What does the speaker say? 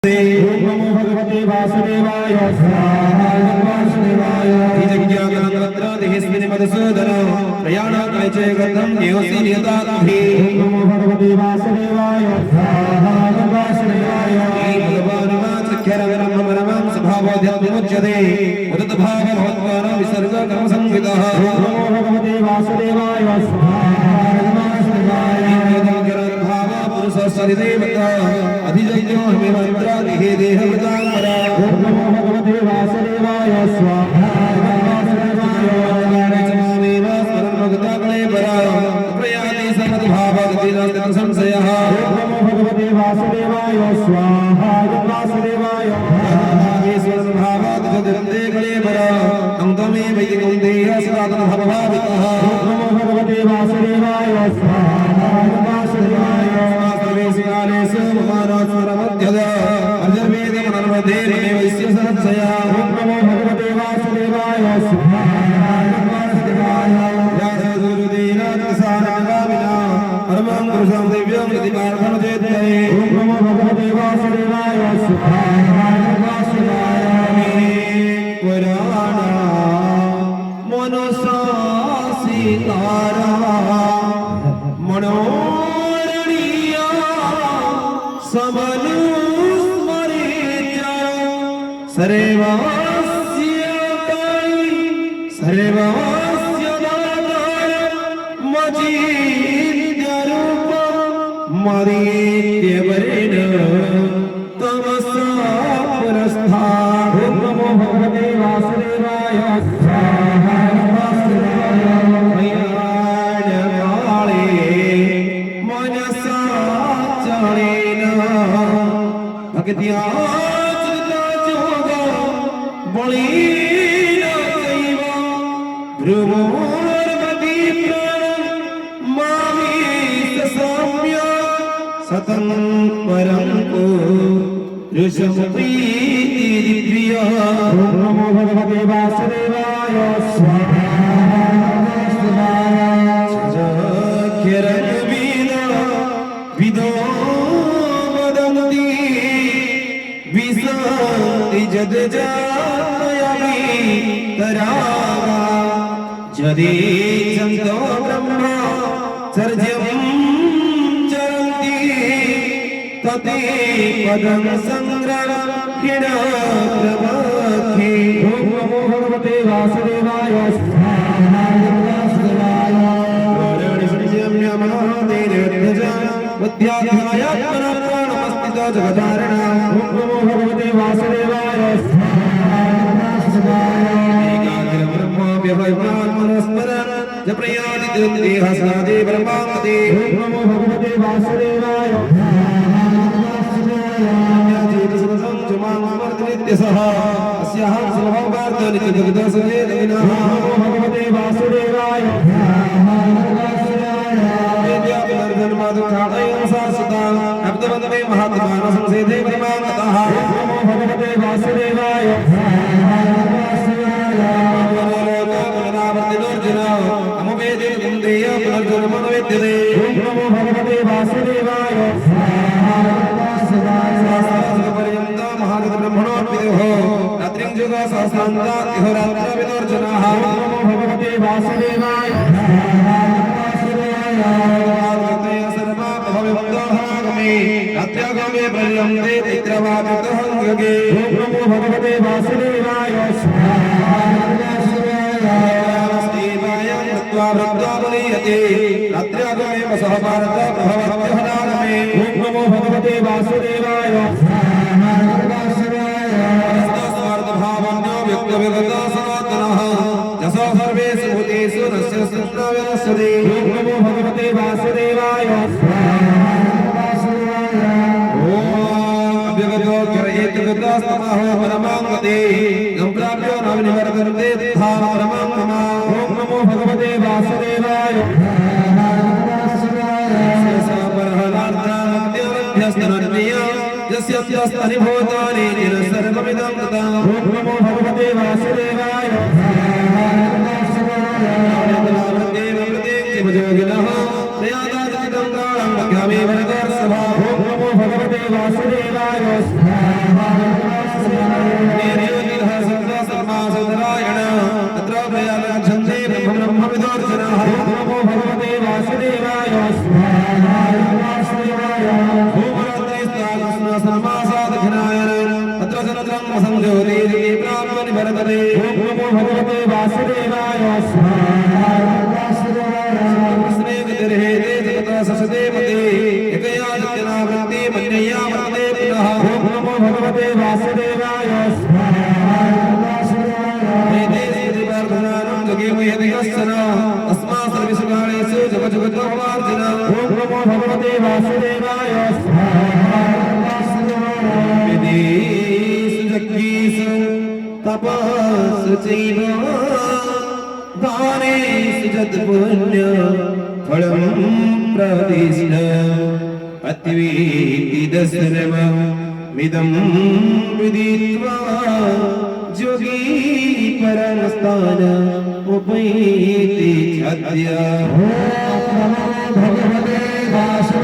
ओम नमो भगवते वासुदेवाय स्वाहा वासुदेवाय इज्ञानत्रदेहिस्मिन् मधुसूदन प्रयाणकाले गतं देवसी नियताभिः ओम नमो भगवते वासुदेवाय स्वाहा वासुदेवाय भगवान् वाचख्यरवरं परमं स्वभावोद्यमुच्यते उदतभाव भगवत्पाद विसर्ग कर्म संविदः ओम नमो भगवते वासुदेवाय स्वाहा वासुदेवाय भाव पुरुष सरिदेवता अधिजयो हमें मंत्रा देहे देहवतांगरा ओम नमो भगवते वासुदेवाय स्वाहा वासुदेवाय समावेव स्मरण भगता कले परा प्रयाति समद्भावगति नास्ति संशयः ओम नमो भगवते वासुदेवाय स्वाहा वासुदेवाय ईश्वर भावात् जगन्ते कले परा अंतमे वैदिकं देह सनातन भवभावितः ओम नमो भगवते वासुदेवाय स्वाहा वासुदेवाय सर्वेषु ममानात्मरमध्यदा अर्जवेदं नर्मदेव वैश्य संशया ओम नमो भगवते वासुदेवाय स्वाहा वासुदेवाय यादुरुदीनात्सारागामिना परमं पुरुषं दिव्यं प्रतिपादनं चेतये ओम नमो भगवते वासुदेवाय स्वाहा वासुदेवाय पुराणा मनसासितारा मनोरणीया समनुस्मरेत्या सर्वस्य दातार मजीद्यरूप मरीत्यवरेण तमसा पुरस्तात् ओम नमो भगवते वासुदेवाय स्वाहा वासुदेवाय मयाणकाले मनसा चालेन भक्त्या चित्ता जोगा बलिन चैव ध्रुवोर्मति प्राणं मामेश साम्य सतं परं ऋषभप्रीति दिव्या ओम नमो भगवते वासुदेवाय स्वाहा वासुदेवाय विदो वदन्ति विसन्ति जदजामयामि तरागा जदीच्छन्तो ब्रह्मा चर्यं चरन्ति तते पदं संग्रह्य प्रभाखे ओम नमो भगवते वासुदेवाय स्वाहा वासुदेवाय बुद्ध्याध्यायात्मनाप्राणमस्तितो जगदारणा ओम नमो भगवते वासुदेवाय स्वाहा वासुदेवाय एकाग्र ब्रह्मव्यवज्ञानमनस्मरण जप्रयाति देहस्नादे ब्रह्मामते ओम नमो भगवते वासुदेवाय स्वाहा वासुदेवाय चेतसं चमामर्तनित्यसः अस्याः सर्वभागार्धनित्यजगदसवेदिनः ओम नमो भगवते वासुदेवाय स्वाहा अब्दवन्दे महात्मानो संसेदे परिमागतः ओम नमो भगवते वासुदेवाय स्वाहा वासुदेवाय अमुवेदे कुन्देय पुनर्जन्मनवेद्यते ओम नमो भगवते वासुदेवाय स्वाहा वासुदेवाय पर्यन्त महागत ब्रह्मणोऽर्पितः रात्रिं जुग सहस्रान्तात् इहोरात्र विदर्जनः ओम नमो भगवते वासुदेवाय स्वाहा रात्र्यागमे पर्यन्ते तैत्रवाचतहंगे ओम नमो भगवते वासुदेवाय स्वाहा वासुदेवाय तत्वा वृत्तावलीयते रात्र्यागमे वसः भारत प्रभवत्यहनागमे ओम नमो भगवते वासुदेवाय स्वाहा वासुदेवाय स्वार्थभावन्यो व्यक्तविगतः सनातनः जसो सर्वेषु भूतेषु नस्य सृष्टाव्यनश्यते ओम नमो भगवते वासुदेवाय स्वाहा स्तमहो परमांगते गंप्राप्यो नवनिवर्तन्ते धाम परमांगमा ओम नमो भगवते वासुदेवाय यस्यस्तनि भूतानि सर्वमिदं ततं ओम नमो भगवते वासुदेवाय प्रयादाचितं कालं लघ्यामे वरदर्शभा ओम नमो भगवते वासुदेवाय स्वाहा निर्योतिः सर्वसर्मासुतरायण तत्र प्रयागच्छन्ते ब्रह्मविदोर्जनः नमो भगवते वासुदेवाय स्वाहा वासुदेवाय तत्र जनत्रं संज्योतिरिति प्राप्तनि भरतते नमो भगवते वासुदेवाय स्वाहा वासुदेवाय कृष्णे गतिर्हेते जगतः ससते मते एकया नित्यनावृत्ति मन्यया वर्ते पुनः नमो भगवते वासुदेवाय स्वाहा वासुदेवाय हेते श्रीवर्धनानं जगेमयति कश्चन अस्मात् सर्वसुकालेषु जगज्जगद्वार्जिन नमो भगवते वासुदेवाय स्वाहा तपस्सु चैव दानेषु जत्पुण्य फलं प्रदिष्ट अत्वेति सर्वमिदं विदित्वा योगी परमस्थानमुपैति सद्यः। भगवते वासुदेवाय